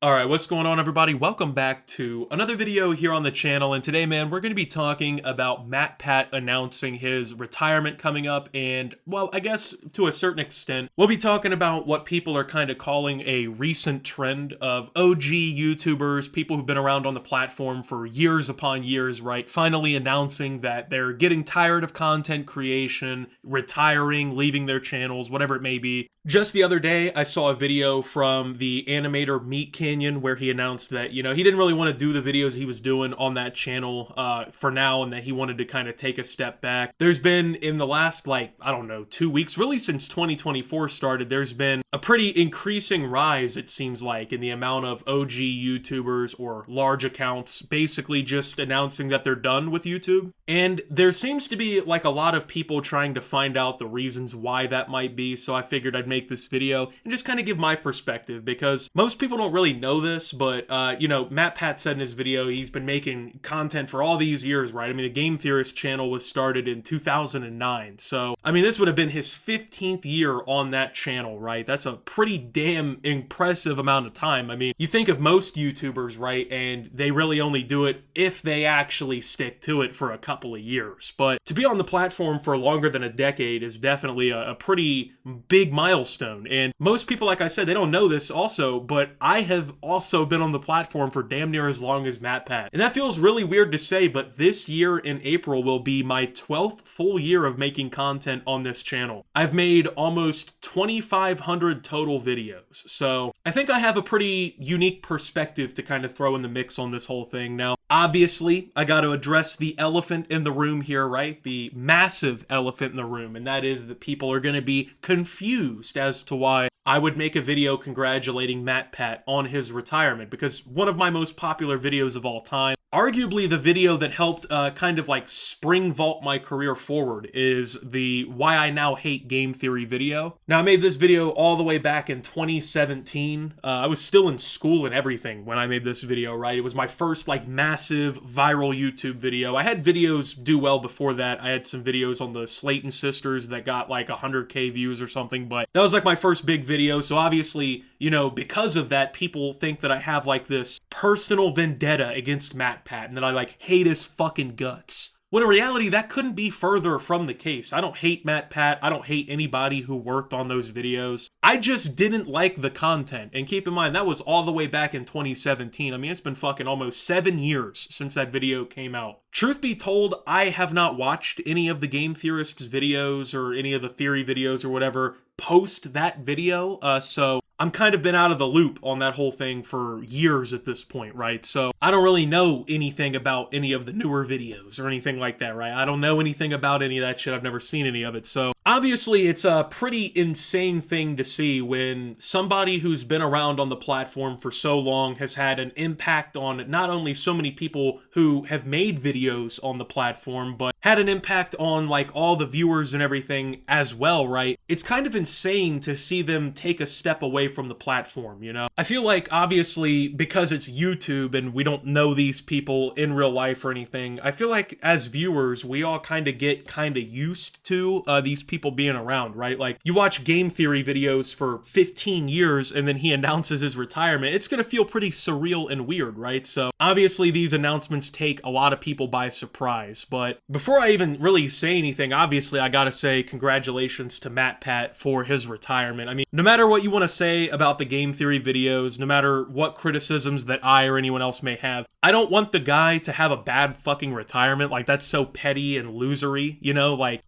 Alright, what's going on everybody? Welcome back to another video here on the channel, and today, man, we're going to be talking about MatPat announcing his retirement coming up, and, well, I guess to a certain extent, we'll be talking about what people are kind of calling a recent trend of OG YouTubers, people who've been around on the platform for years upon years, right, finally announcing that they're getting tired of content creation, retiring, leaving their channels, whatever it may be. Just the other day, I saw a video from the animator Meat Canyon where he announced that, he didn't really want to do the videos he was doing on that channel for now, and that he wanted to kind of take a step back. There's been, in the last, 2 weeks, really since 2024 started, there's been a pretty increasing rise, it seems like, in the amount of OG YouTubers or large accounts basically just announcing that they're done with YouTube. And there seems to be, a lot of people trying to find out the reasons why that might be, so I figured I'd make this video and just kind of give my perspective, because most people don't really know this, but MatPat said in his video he's been making content for all these years, right? I mean, the Game Theorist channel was started in 2009, so I mean, this would have been his 15th year on that channel, right? That's a pretty damn impressive amount of time. I mean, you think of most YouTubers, right, and they really only do it if they actually stick to it for a couple of years, but to be on the platform for longer than a decade is definitely a pretty big milestone. And most people, like I said, they don't know this also, but I have also been on the platform for damn near as long as MatPat. And that feels really weird to say, but this year in April will be my 12th full year of making content on this channel. I've made almost 2,500 total videos, so I think I have a pretty unique perspective to kind of throw in the mix on this whole thing. Now, obviously, I got to address the elephant in the room here, right? The massive elephant in the room, and that is that people are going to be confused as to why I would make a video congratulating MatPat on his retirement, because one of my most popular videos of all time, arguably the video that helped kind of spring vault my career forward, is the Why I Now Hate Game Theory video. Now, I made this video all the way back in 2017. I was still in school and everything when I made this video, right? It was my first massive viral YouTube video. I had videos do well before that. I had some videos on the Slayton sisters that got 100K views or something, but that was my first big video. So obviously, because of that, people think that I have this personal vendetta against MatPat and that I hate his fucking guts. When in reality, that couldn't be further from the case. I don't hate MatPat. I don't hate anybody who worked on those videos. I just didn't like the content. And keep in mind, that was all the way back in 2017. I mean, it's been fucking almost 7 years since that video came out. Truth be told, I have not watched any of the Game Theorists' videos or any of the theory videos or whatever post that video, so I'm kind of been out of the loop on that whole thing for years at this point, right? So I don't really know anything about any of the newer videos or anything like that, right? I don't know anything about any of that shit. I've never seen any of it. So obviously it's a pretty insane thing to see when somebody who's been around on the platform for so long has had an impact on not only so many people who have made videos on the platform, but had an impact on all the viewers and everything as well, right? It's kind of insane to see them take a step away from the platform, I feel obviously, because it's YouTube and we don't know these people in real life or anything, I feel as viewers, we all kind of get used to these people being around, right? You watch game theory videos for 15 years and then he announces his retirement, it's gonna feel pretty surreal and weird, right? So obviously these announcements take a lot of people by surprise, but before I even really say anything, obviously I gotta say congratulations to MatPat for his retirement. I mean, no matter what you want to say about the game theory videos, no matter what criticisms that I or anyone else may have, I don't want the guy to have a bad fucking retirement. That's so petty and losery,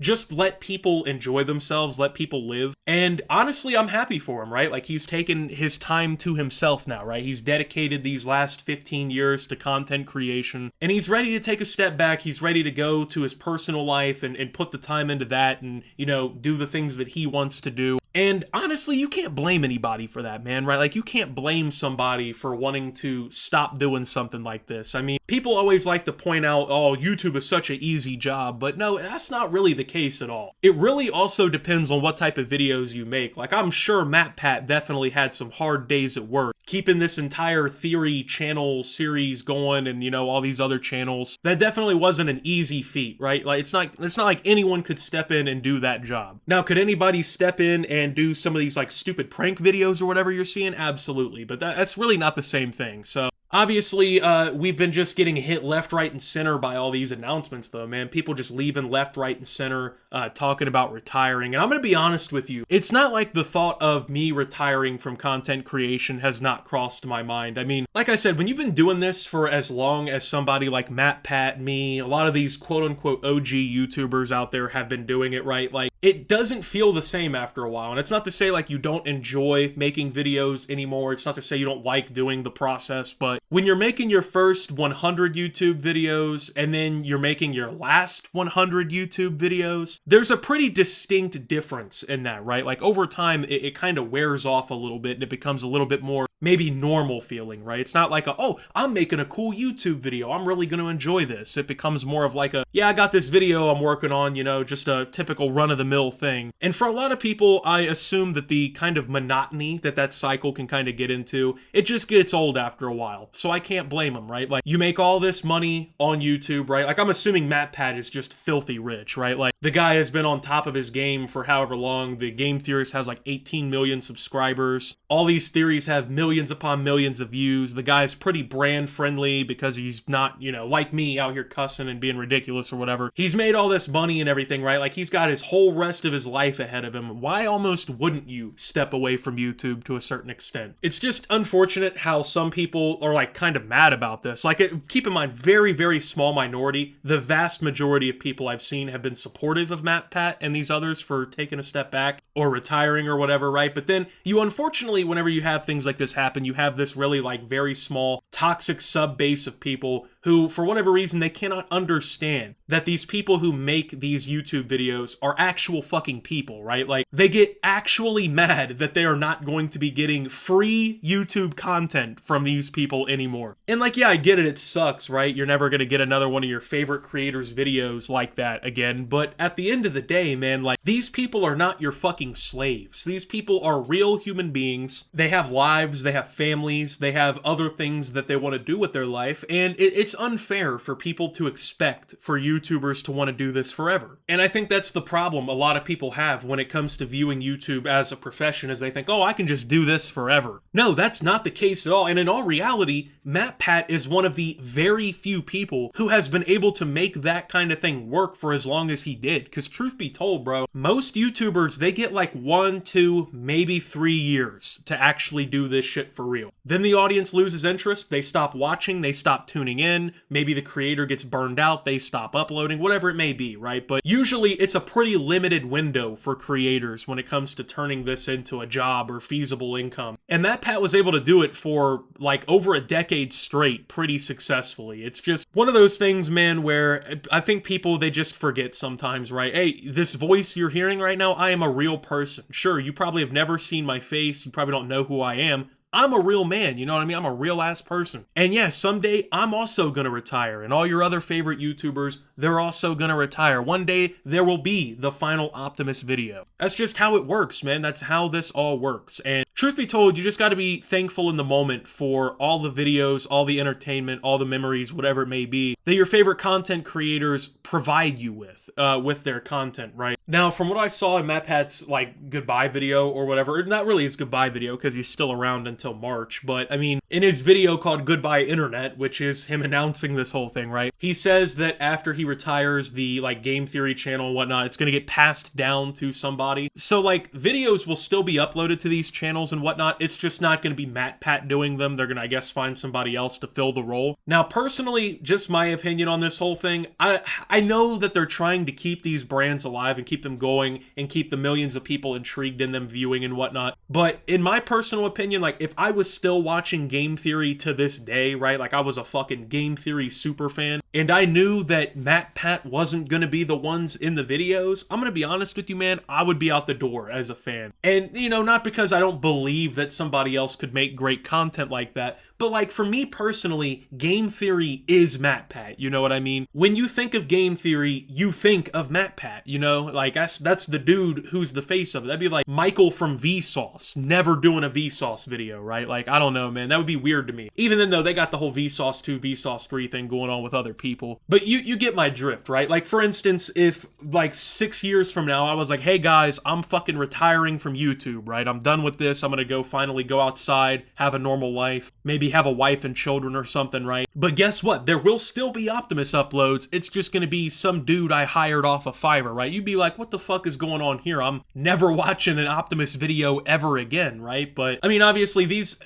just let people enjoy themselves, let people live. And honestly, I'm happy for him, right? He's taken his time to himself now, right? He's dedicated these last 15 years to content creation, and he's ready to take a step back. He's ready to go to his personal life and put the time into that and, do the things that he wants to do. And honestly, you can't blame anybody for that, man, right? You can't blame somebody for wanting to stop doing something like this. I mean, people always like to point out, oh, YouTube is such an easy job, but no, that's not really the case at all. It really also depends on what type of videos you make. I'm sure MatPat definitely had some hard days at work, keeping this entire theory channel series going and, all these other channels. That definitely wasn't an easy feat, right? It's not like anyone could step in and do that job. Now, could anybody step in and do some of these like stupid prank videos or whatever you're seeing, absolutely. But that's really not the same thing. So obviously, we've been just getting hit left, right, and center by all these announcements, though, man. People just leaving left, right, and center, talking about retiring. And I'm going to be honest with you. It's not like the thought of me retiring from content creation has not crossed my mind. I mean, like I said, when you've been doing this for as long as somebody like MatPat, me, a lot of these quote-unquote OG YouTubers out there have been doing it, right? Like, it doesn't feel the same after a while. And it's not to say, like, you don't enjoy making videos anymore. It's not to say you don't like doing the process, but when you're making your first 100 YouTube videos and then you're making your last 100 YouTube videos, there's a pretty distinct difference in that, right? Like over time, it kind of wears off a little bit and it becomes a little bit more maybe normal feeling, right? It's not like oh, I'm making a cool YouTube video, I'm really going to enjoy this. It becomes more of like yeah, I got this video I'm working on, you know, just a typical run-of-the-mill thing. And for a lot of people, I assume that the kind of monotony that cycle can kind of get into, it just gets old after a while. So I can't blame them, right? Like, you make all this money on YouTube, right? Like, I'm assuming MatPat is just filthy rich, right? Like, the guy has been on top of his game for however long. The Game Theorist has like 18 million subscribers. All these theories have millions upon millions of views. The guy's pretty brand friendly because he's not, you know, like me out here cussing and being ridiculous or whatever. He's made all this money and everything, right? Like, he's got his whole rest of his life ahead of him. Why almost wouldn't you step away from YouTube to a certain extent? It's just unfortunate how some people are like kind of mad about this. Like, keep in mind, very, very small minority. The vast majority of people I've seen have been supportive of MatPat and these others for taking a step back or retiring or whatever, right? But then you unfortunately, whenever you have things like this happen, you have this really like very small toxic sub base of people who, for whatever reason, they cannot understand that these people who make these YouTube videos are actual fucking people, right? Like, they get actually mad that they are not going to be getting free YouTube content from these people anymore. And like, yeah, I get it, it sucks, right? You're never gonna get another one of your favorite creators' videos like that again, but at the end of the day, man, like, these people are not your fucking slaves. These people are real human beings. They have lives, they have families, they have other things that they want to do with their life, and it's unfair for people to expect for YouTubers to want to do this forever. And I think that's the problem a lot of people have when it comes to viewing YouTube as a profession, is they think, oh, I can just do this forever. No, that's not the case at all. And in all reality, MatPat is one of the very few people who has been able to make that kind of thing work for as long as he did. Because truth be told, bro, most YouTubers, they get like 1, 2, maybe 3 years to actually do this shit for real. Then the audience loses interest, they stop watching, they stop tuning in, maybe the creator gets burned out, they stop uploading, whatever it may be, right? But usually it's a pretty limited window for creators when it comes to turning this into a job or feasible income. And MatPat was able to do it for like over a decade straight pretty successfully. It's just one of those things, man, where I think people, they just forget sometimes, right? Hey, this voice you're hearing right now, I am a real person. Sure, you probably have never seen my face, you probably don't know who I am. I'm a real man, you know what I mean? I'm a real ass person. And yeah, someday I'm also gonna retire, and all your other favorite YouTubers, they're also gonna retire. One day there will be the final Optimus video. That's just how it works, man. That's how this all works. And truth be told, you just gotta be thankful in the moment for all the videos, all the entertainment, all the memories, whatever it may be, that your favorite content creators provide you with their content, right? Now, from what I saw in MatPat's like goodbye video or whatever, not really his goodbye video because he's still around until March, but I mean, in his video called Goodbye Internet, which is him announcing this whole thing, right? He says that after he retires, the like Game Theory channel and whatnot, it's gonna get passed down to somebody. So like, videos will still be uploaded to these channels and whatnot. It's just not gonna be MatPat doing them. They're gonna, I guess, find somebody else to fill the role. Now, personally, just my opinion on this whole thing, I know that they're trying to keep these brands alive and keep them going and keep the millions of people intrigued in them viewing and whatnot. But in my personal opinion, like, if I was still watching Game Theory to this day, right, like I was a fucking Game Theory super fan, and I knew that MatPat wasn't gonna be the ones in the videos, I'm gonna be honest with you, man, I would be out the door as a fan. And, you know, not because I don't believe that somebody else could make great content like that, but like, for me personally, Game Theory is MatPat, you know what I mean? When you think of Game Theory, you think of MatPat, you know? Like, that's the dude who's the face of it. That'd be like Michael from Vsauce never doing a Vsauce video, right? Like, I don't know, man, that would be weird to me. Even then, though, they got the whole Vsauce 2, Vsauce 3 thing going on with other people. But you get my drift, right? Like, for instance, if like 6 years from now I was like, hey guys, I'm fucking retiring from YouTube, right? I'm done with this. I'm gonna go finally go outside, have a normal life, maybe have a wife and children or something, right? But guess what? There will still be Optimus uploads. It's just gonna be some dude I hired off of Fiverr, right? You'd be like, what the fuck is going on here? I'm never watching an Optimus video ever again, right? But I mean, obviously these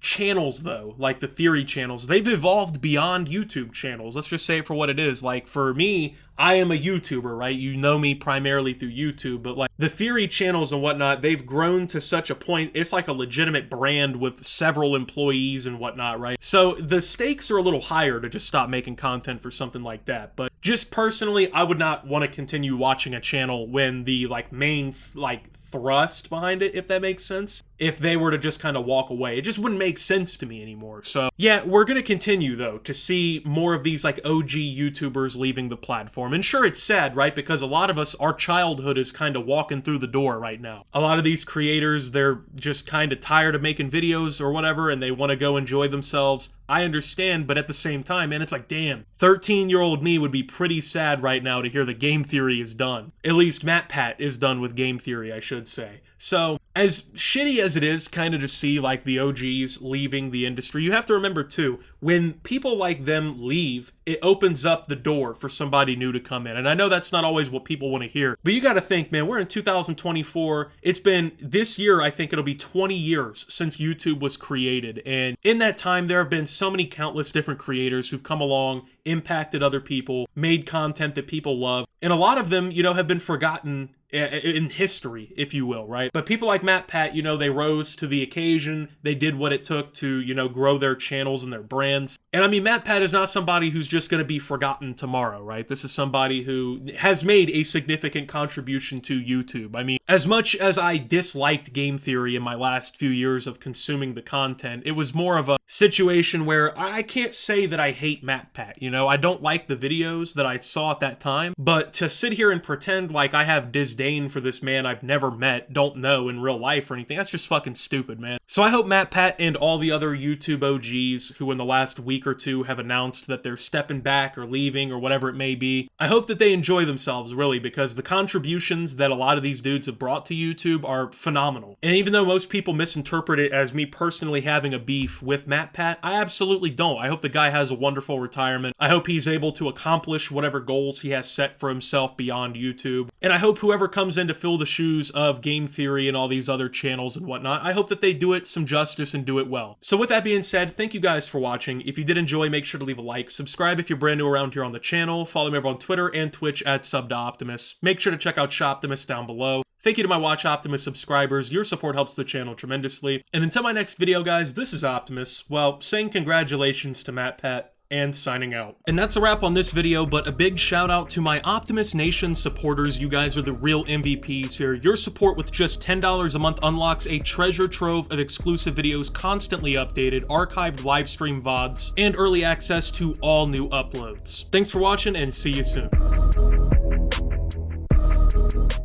channels though, like the theory channels, they've evolved beyond YouTube channels. Let's just say it for what it is. Like for me, I am a YouTuber, right? You know me primarily through YouTube, but like the theory channels and whatnot, they've grown to such a point, it's like a legitimate brand with several employees and whatnot, right? So the stakes are a little higher to just stop making content for something like that. But just personally, I would not want to continue watching a channel when the like main like thrust behind it, if that makes sense, if they were to just kind of walk away. It just wouldn't make sense to me anymore. So yeah, we're gonna continue though to see more of these like OG YouTubers leaving the platform. And sure, it's sad, right? Because a lot of us, our childhood is kind of walking through the door right now. A lot of these creators, they're just kind of tired of making videos or whatever, and they want to go enjoy themselves. I understand, but at the same time, man, it's like, damn, 13-year-old me would be pretty sad right now to hear that game theory is done. At least MatPat is done with game theory, I should say. So, as shitty as it is kind of to see like the OGs leaving the industry, you have to remember too, when people like them leave, it opens up the door for somebody new to come in. And I know that's not always what people want to hear, but you got to think, man, we're in 2024. It's been this year, I think it'll be 20 years since YouTube was created. And in that time, there have been so many countless different creators who've come along, impacted other people, made content that people love. And a lot of them, you know, have been forgotten in history, if you will, right? But people like MatPat, you know, they rose to the occasion. They did what it took to, you know, grow their channels and their brands. And I mean, MatPat is not somebody who's just going to be forgotten tomorrow, right? This is somebody who has made a significant contribution to YouTube. I mean, as much as I disliked game theory in my last few years of consuming the content, it was more of a situation where I can't say that I hate MatPat, you know? I don't like the videos that I saw at that time, but to sit here and pretend like I have disdain for this man I've never met, don't know in real life or anything, that's just fucking stupid, man. So I hope MatPat and all the other YouTube OGs who in the last week or two have announced that they're stepping back or leaving or whatever it may be, I hope that they enjoy themselves, really, because the contributions that a lot of these dudes have brought to YouTube are phenomenal. And even though most people misinterpret it as me personally having a beef with MatPat, I absolutely don't. I hope the guy has a wonderful retirement. I hope he's able to accomplish whatever goals he has set for himself beyond YouTube. And I hope whoever comes in to fill the shoes of Game Theory and all these other channels and whatnot, I hope that they do it some justice and do it well. So with that being said, thank you guys for watching. If you did enjoy, make sure to leave a like, subscribe if you're brand new around here on the channel, follow me over on Twitter and Twitch at @SubToOptimus. Make sure to check out Shoptimus down below. Thank you to my Watch Optimus subscribers. Your support helps the channel tremendously. And until my next video, guys, this is Optimus. Well, saying congratulations to MatPat and signing out. And that's a wrap on this video, but a big shout out to my Optimus Nation supporters. You guys are the real MVPs here. Your support with just $10 a month unlocks a treasure trove of exclusive videos, constantly updated, archived live stream VODs, and early access to all new uploads. Thanks for watching and see you soon.